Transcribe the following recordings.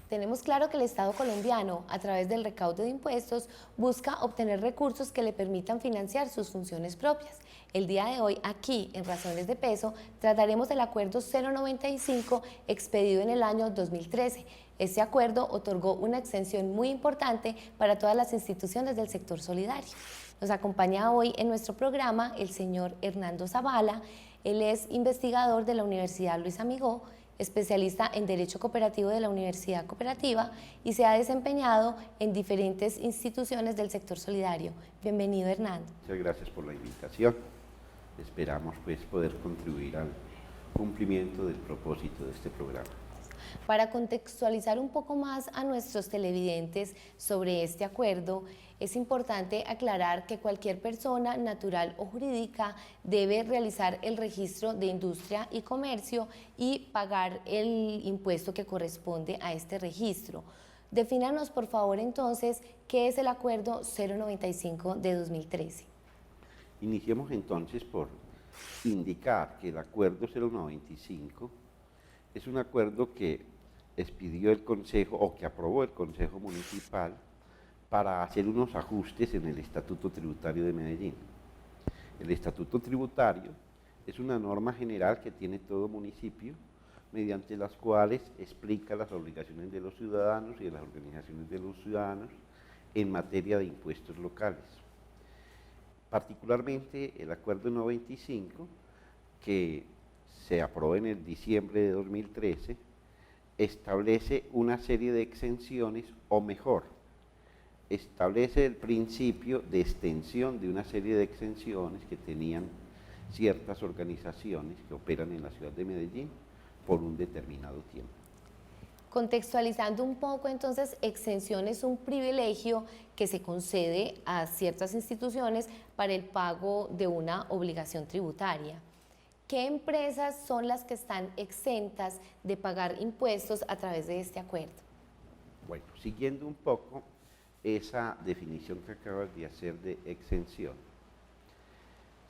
Tenemos claro que el Estado colombiano, a través del recaudo de impuestos, busca obtener recursos que le permitan financiar sus funciones propias. El día de hoy, aquí, en Razones de Peso, trataremos del Acuerdo 095 expedido en el año 2013. Este acuerdo otorgó una exención muy importante para todas las instituciones del sector solidario. Nos acompaña hoy en nuestro programa el señor Hernando Zavala. Él es investigador de la Universidad Luis Amigó, especialista en Derecho Cooperativo de la Universidad Cooperativa y se ha desempeñado en diferentes instituciones del sector solidario. Bienvenido, Hernando. Muchas gracias por la invitación. Esperamos poder contribuir al cumplimiento del propósito de este programa. Para contextualizar un poco más a nuestros televidentes sobre este acuerdo, es importante aclarar que cualquier persona natural o jurídica debe realizar el registro de industria y comercio y pagar el impuesto que corresponde a este registro. Defínanos, por favor, entonces, ¿qué es el Acuerdo 095 de 2013? Iniciemos entonces por indicar que el Acuerdo 095 es un acuerdo que expidió el Consejo o que aprobó el Consejo Municipal para hacer unos ajustes en el Estatuto Tributario de Medellín. El Estatuto Tributario es una norma general que tiene todo municipio, mediante las cuales explica las obligaciones de los ciudadanos y de las organizaciones de los ciudadanos en materia de impuestos locales. Particularmente el Acuerdo 95, que se aprobó en el diciembre de 2013, establece una serie de exenciones, o mejor, establece el principio de extensión de una serie de exenciones que tenían ciertas organizaciones que operan en la ciudad de Medellín por un determinado tiempo. Contextualizando un poco, entonces, exención es un privilegio que se concede a ciertas instituciones para el pago de una obligación tributaria. ¿Qué empresas son las que están exentas de pagar impuestos a través de este acuerdo? Bueno, siguiendo un poco esa definición que acabas de hacer de exención,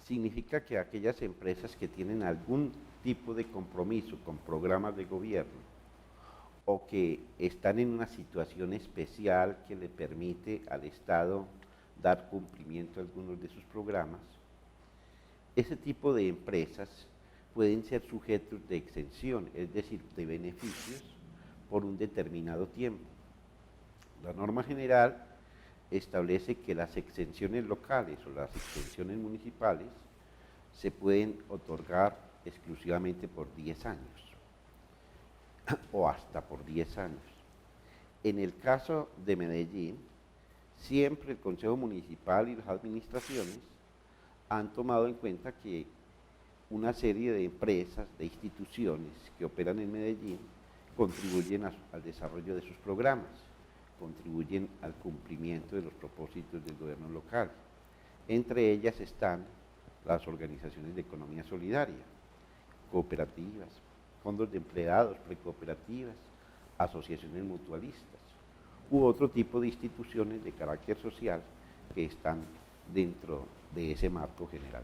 significa que aquellas empresas que tienen algún tipo de compromiso con programas de gobierno o que están en una situación especial que le permite al Estado dar cumplimiento a algunos de sus programas, ese tipo de empresas pueden ser sujetos de exención, es decir, de beneficios por un determinado tiempo. La norma general establece que las exenciones locales o las exenciones municipales se pueden otorgar exclusivamente por 10 años o hasta por 10 años. En el caso de Medellín, siempre el Consejo Municipal y las administraciones han tomado en cuenta que una serie de empresas, de instituciones que operan en Medellín contribuyen al desarrollo de sus programas, contribuyen al cumplimiento de los propósitos del gobierno local. Entre ellas están las organizaciones de economía solidaria, cooperativas, fondos de empleados, precooperativas, asociaciones mutualistas u otro tipo de instituciones de carácter social que están dentro de ese marco general.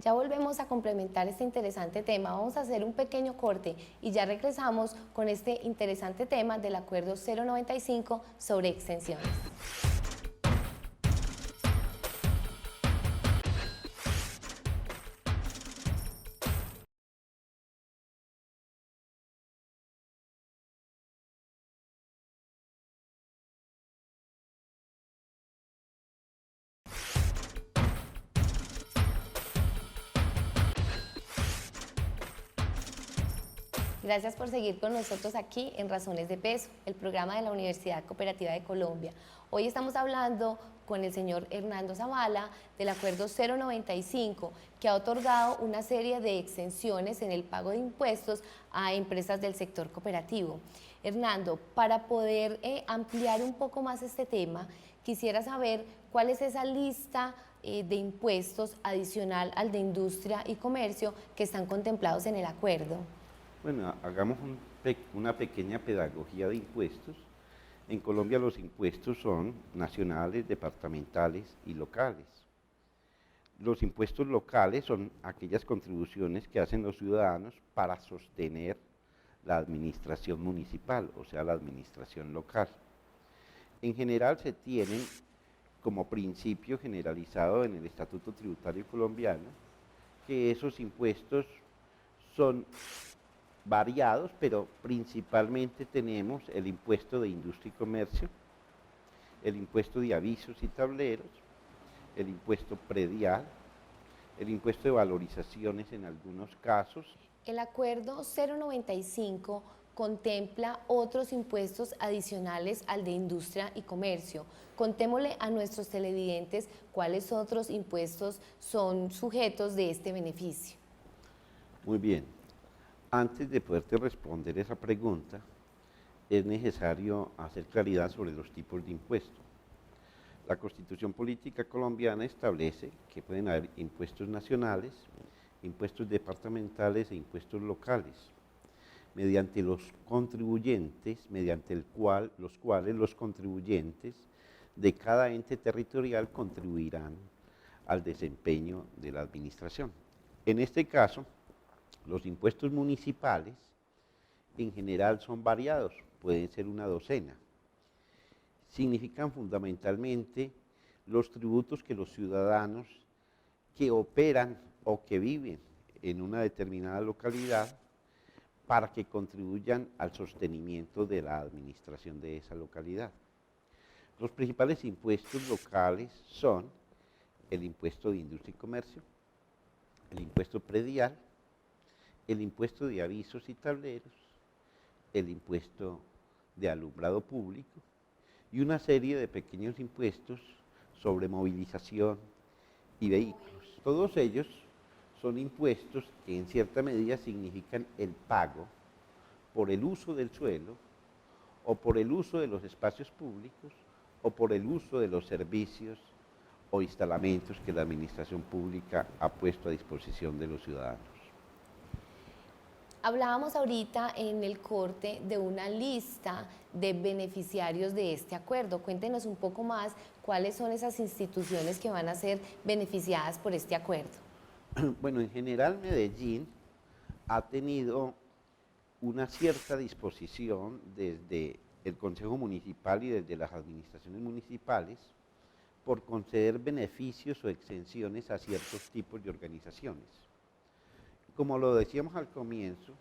Ya volvemos a complementar este interesante tema. Vamos a hacer un pequeño corte y ya regresamos con este interesante tema del Acuerdo 095 sobre exenciones. Gracias por seguir con nosotros aquí en Razones de Peso, el programa de la Universidad Cooperativa de Colombia. Hoy estamos hablando con el señor Hernando Zavala del Acuerdo 095, que ha otorgado una serie de exenciones en el pago de impuestos a empresas del sector cooperativo. Hernando, para poder ampliar un poco más este tema, quisiera saber cuál es esa lista de impuestos adicional al de industria y comercio que están contemplados en el acuerdo. Bueno, hagamos una pequeña pedagogía de impuestos. En Colombia los impuestos son nacionales, departamentales y locales. Los impuestos locales son aquellas contribuciones que hacen los ciudadanos para sostener la administración municipal, o sea, la administración local. En general se tienen como principio generalizado en el Estatuto Tributario Colombiano que esos impuestos son variados, pero principalmente tenemos el impuesto de industria y comercio, el impuesto de avisos y tableros, el impuesto predial, el impuesto de valorizaciones en algunos casos. El acuerdo 095 contempla otros impuestos adicionales al de industria y comercio. Contémosle a nuestros televidentes cuáles otros impuestos son sujetos de este beneficio. Muy bien. Antes de poderte responder esa pregunta, es necesario hacer claridad sobre los tipos de impuestos. La Constitución Política Colombiana establece que pueden haber impuestos nacionales, impuestos departamentales e impuestos locales, mediante los contribuyentes, los cuales los contribuyentes de cada ente territorial contribuirán al desempeño de la administración. En este caso, los impuestos municipales en general son variados, pueden ser una docena. Significan fundamentalmente los tributos que los ciudadanos que operan o que viven en una determinada localidad para que contribuyan al sostenimiento de la administración de esa localidad. Los principales impuestos locales son el impuesto de industria y comercio, el impuesto predial, el impuesto de avisos y tableros, el impuesto de alumbrado público y una serie de pequeños impuestos sobre movilización y vehículos. Todos ellos son impuestos que en cierta medida significan el pago por el uso del suelo o por el uso de los espacios públicos o por el uso de los servicios o instalamientos que la administración pública ha puesto a disposición de los ciudadanos. Hablábamos ahorita en el corte de una lista de beneficiarios de este acuerdo. Cuéntenos un poco más cuáles son esas instituciones que van a ser beneficiadas por este acuerdo. Bueno, en general Medellín ha tenido una cierta disposición desde el Consejo Municipal y desde las administraciones municipales por conceder beneficios o exenciones a ciertos tipos de organizaciones. Como lo decíamos al comienzo,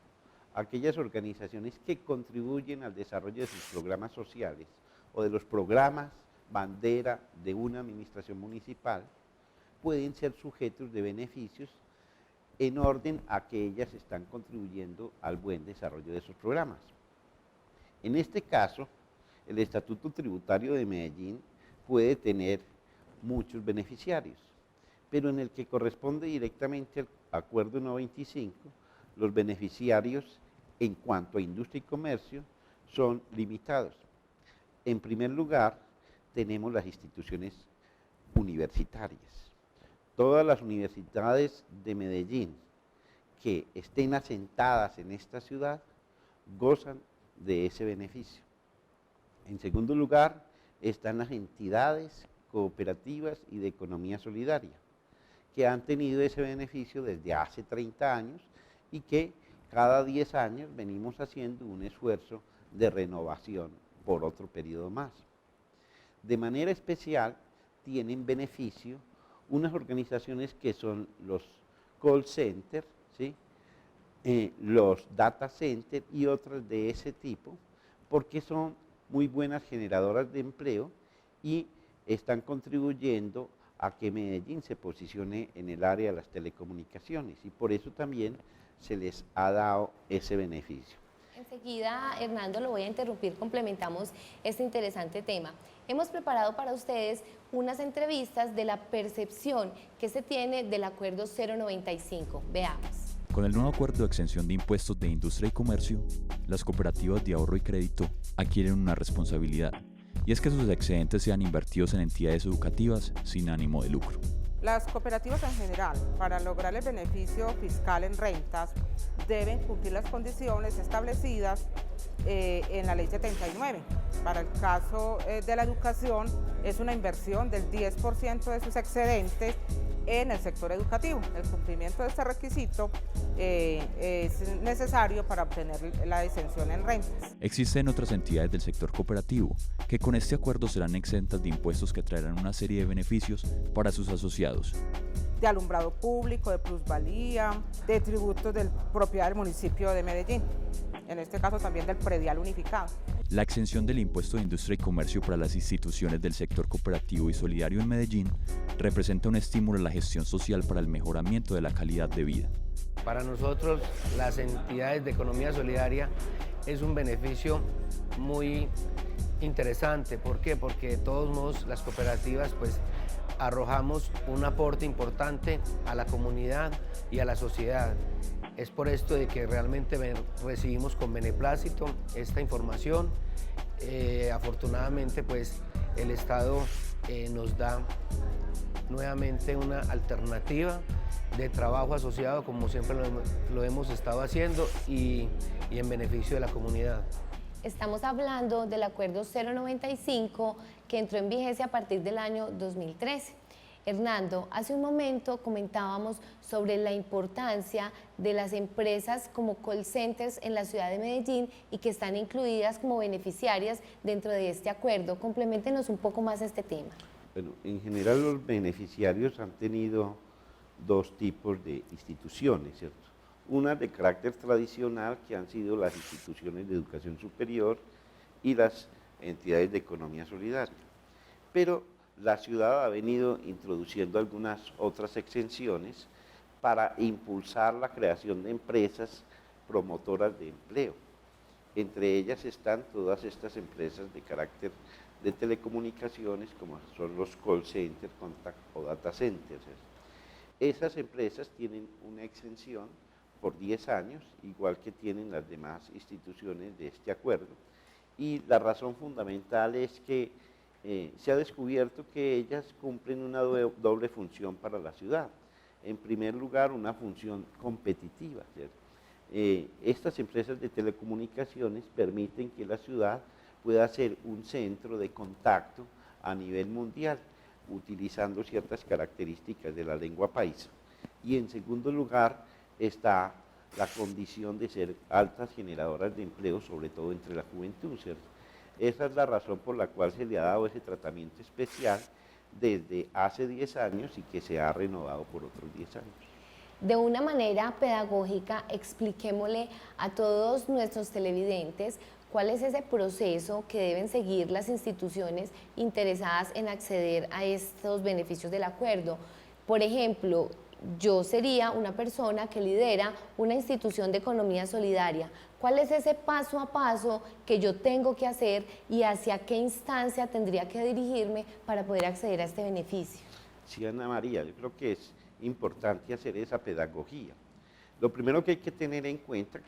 aquellas organizaciones que contribuyen al desarrollo de sus programas sociales o de los programas bandera de una administración municipal pueden ser sujetos de beneficios en orden a que ellas están contribuyendo al buen desarrollo de esos programas. En este caso, el Estatuto Tributario de Medellín puede tener muchos beneficiarios, pero en el que corresponde directamente al Acuerdo 95, los beneficiarios en cuanto a industria y comercio son limitados. En primer lugar, tenemos las instituciones universitarias. Todas las universidades de Medellín que estén asentadas en esta ciudad gozan de ese beneficio. En segundo lugar, están las entidades cooperativas y de economía solidaria, que han tenido ese beneficio desde hace 30 años y que cada 10 años venimos haciendo un esfuerzo de renovación por otro periodo más. De manera especial, tienen beneficio unas organizaciones que son los call centers, ¿sí? Los data centers y otras de ese tipo, porque son muy buenas generadoras de empleo y están contribuyendo a que Medellín se posicione en el área de las telecomunicaciones y por eso también se les ha dado ese beneficio. Enseguida, Hernando, lo voy a interrumpir, complementamos este interesante tema. Hemos preparado para ustedes unas entrevistas de la percepción que se tiene del Acuerdo 095. Veamos. Con el nuevo acuerdo de exención de impuestos de industria y comercio, las cooperativas de ahorro y crédito adquieren una responsabilidad, y es que sus excedentes sean invertidos en entidades educativas sin ánimo de lucro. Las cooperativas en general, para lograr el beneficio fiscal en rentas, deben cumplir las condiciones establecidas en la ley 79. Para el caso de la educación, es una inversión del 10% de sus excedentes en el sector educativo. El cumplimiento de este requisito es necesario para obtener la exención en rentas. Existen otras entidades del sector cooperativo que con este acuerdo serán exentas de impuestos que traerán una serie de beneficios para sus asociados. De alumbrado público, de plusvalía, de tributos de propiedad del municipio de Medellín, en este caso también del predial unificado. La exención del impuesto de industria y comercio para las instituciones del sector cooperativo y solidario en Medellín representa un estímulo a la gestión social para el mejoramiento de la calidad de vida. Para nosotros, las entidades de economía solidaria es un beneficio muy interesante. ¿Por qué? Porque de todos modos las cooperativas pues arrojamos un aporte importante a la comunidad y a la sociedad. Es por esto de que realmente recibimos con beneplácito esta información. Afortunadamente pues el Estado nos da nuevamente una alternativa de trabajo asociado, como siempre lo hemos estado haciendo, y en beneficio de la comunidad. Estamos hablando del acuerdo 095 que entró en vigencia a partir del año 2013. Hernando, hace un momento comentábamos sobre la importancia de las empresas como call centers en la ciudad de Medellín y que están incluidas como beneficiarias dentro de este acuerdo. Compleméntenos un poco más este tema. Bueno, en general los beneficiarios han tenido dos tipos de instituciones, ¿cierto? Una de carácter tradicional, que han sido las instituciones de educación superior y las entidades de economía solidaria. Pero la ciudad ha venido introduciendo algunas otras exenciones para impulsar la creación de empresas promotoras de empleo. Entre ellas están todas estas empresas de carácter de telecomunicaciones, como son los call centers, contact o data centers. Esas empresas tienen una exención por 10 años, igual que tienen las demás instituciones de este acuerdo, y la razón fundamental es que se ha descubierto que ellas cumplen una doble función para la ciudad. En primer lugar, una función competitiva, ¿cierto? Estas empresas de telecomunicaciones permiten que la ciudad pueda ser un centro de contacto a nivel mundial, utilizando ciertas características de la lengua paisa. Y en segundo lugar está la condición de ser altas generadoras de empleo, sobre todo entre la juventud, ¿cierto? Esa es la razón por la cual se le ha dado ese tratamiento especial desde hace 10 años y que se ha renovado por otros 10 años. De una manera pedagógica, expliquémosle a todos nuestros televidentes cuál es ese proceso que deben seguir las instituciones interesadas en acceder a estos beneficios del acuerdo. Por ejemplo, yo sería una persona que lidera una institución de economía solidaria. ¿Cuál es ese paso a paso que yo tengo que hacer y hacia qué instancia tendría que dirigirme para poder acceder a este beneficio? Sí, Ana María, yo creo que es importante hacer esa pedagogía. Lo primero que hay que tener en cuenta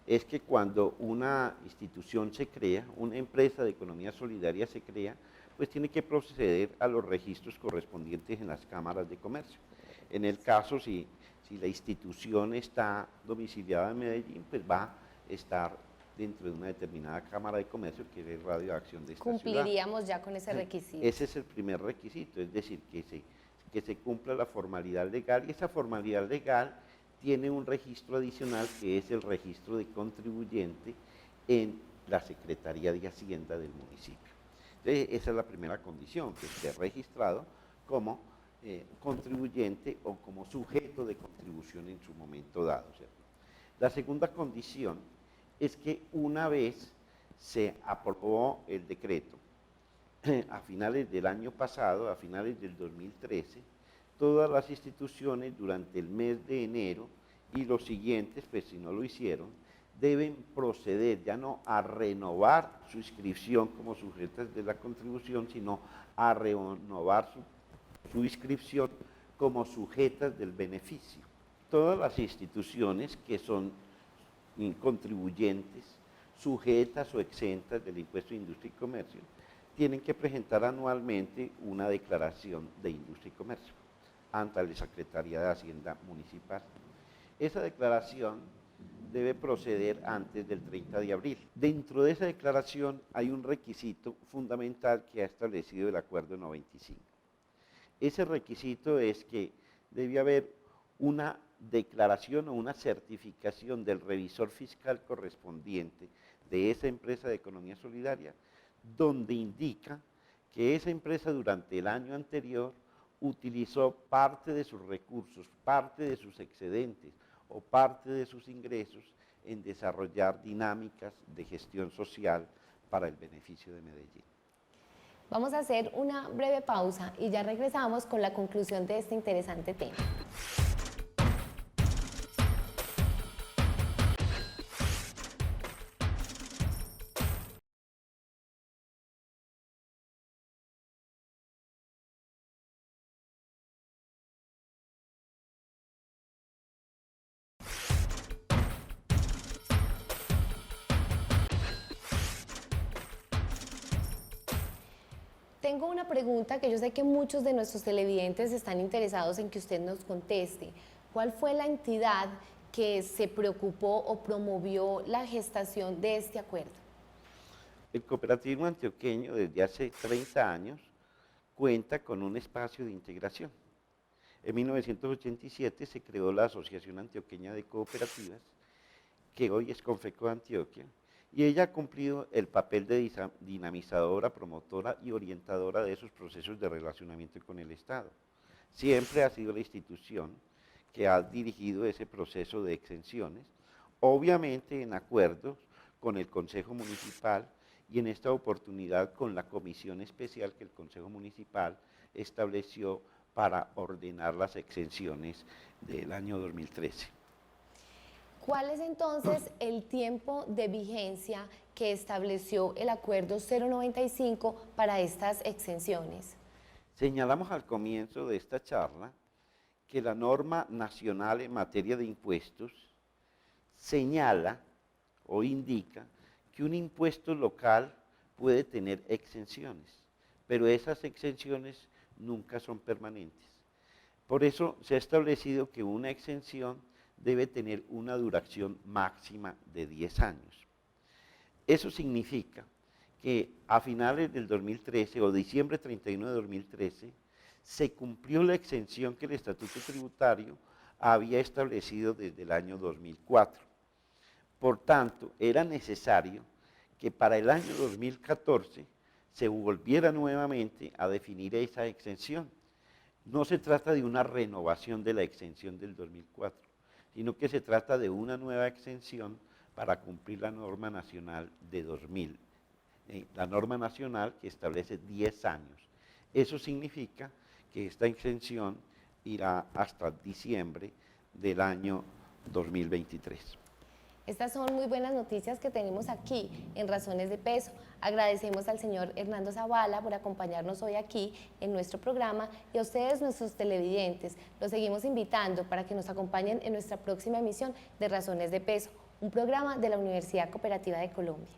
es que cuando una institución se crea, una empresa de economía solidaria se crea, pues tiene que proceder a los registros correspondientes en las cámaras de comercio. En el caso, si la institución está domiciliada en Medellín, pues va a estar dentro de una determinada cámara de comercio, que es el radio de acción de esta ciudad. Cumpliríamos ya con ese requisito. Ese es el primer requisito, es decir, que se cumpla la formalidad legal, y esa formalidad legal tiene un registro adicional que es el registro de contribuyente en la Secretaría de Hacienda del municipio. Entonces, esa es la primera condición, que esté registrado como contribuyente o como sujeto de contribución en su momento dado, ¿cierto? La segunda condición es que una vez se aprobó el decreto, a finales del año pasado, a finales del 2013, todas las instituciones durante el mes de enero y los siguientes, pues si no lo hicieron, deben proceder ya no a renovar su inscripción como sujetas de la contribución, sino a renovar su inscripción como sujetas del beneficio. Todas las instituciones que son contribuyentes, sujetas o exentas del impuesto de industria y comercio, tienen que presentar anualmente una declaración de industria y comercio ante la Secretaría de Hacienda Municipal. Esa declaración debe proceder antes del 30 de abril. Dentro de esa declaración hay un requisito fundamental que ha establecido el Acuerdo 95. Ese requisito es que debe haber una declaración o una certificación del revisor fiscal correspondiente de esa empresa de economía solidaria, donde indica que esa empresa durante el año anterior utilizó parte de sus recursos, parte de sus excedentes o parte de sus ingresos en desarrollar dinámicas de gestión social para el beneficio de Medellín. Vamos a hacer una breve pausa y ya regresamos con la conclusión de este interesante tema. Tengo una pregunta que yo sé que muchos de nuestros televidentes están interesados en que usted nos conteste. ¿Cuál fue la entidad que se preocupó o promovió la gestación de este acuerdo? El cooperativismo antioqueño desde hace 30 años cuenta con un espacio de integración. En 1987 se creó la Asociación Antioqueña de Cooperativas, que hoy es Confeco Antioquia, y ella ha cumplido el papel de dinamizadora, promotora y orientadora de esos procesos de relacionamiento con el Estado. Siempre ha sido la institución que ha dirigido ese proceso de exenciones, obviamente en acuerdos con el Consejo Municipal y en esta oportunidad con la comisión especial que el Consejo Municipal estableció para ordenar las exenciones del año 2013. ¿Cuál es entonces el tiempo de vigencia que estableció el Acuerdo 095 para estas exenciones? Señalamos al comienzo de esta charla que la norma nacional en materia de impuestos señala o indica que un impuesto local puede tener exenciones, pero esas exenciones nunca son permanentes. Por eso se ha establecido que una exención debe tener una duración máxima de 10 años. Eso significa que a finales del 2013 o diciembre 31 de 2013 se cumplió la exención que el Estatuto Tributario había establecido desde el año 2004. Por tanto, era necesario que para el año 2014 se volviera nuevamente a definir esa exención. No se trata de una renovación de la exención del 2004, sino que se trata de una nueva exención para cumplir la norma nacional de 2000, la norma nacional que establece 10 años. Eso significa que esta exención irá hasta diciembre del año 2023. Estas son muy buenas noticias que tenemos aquí en Razones de Peso. Agradecemos al señor Hernando Zavala por acompañarnos hoy aquí en nuestro programa y a ustedes, nuestros televidentes, los seguimos invitando para que nos acompañen en nuestra próxima emisión de Razones de Peso, un programa de la Universidad Cooperativa de Colombia.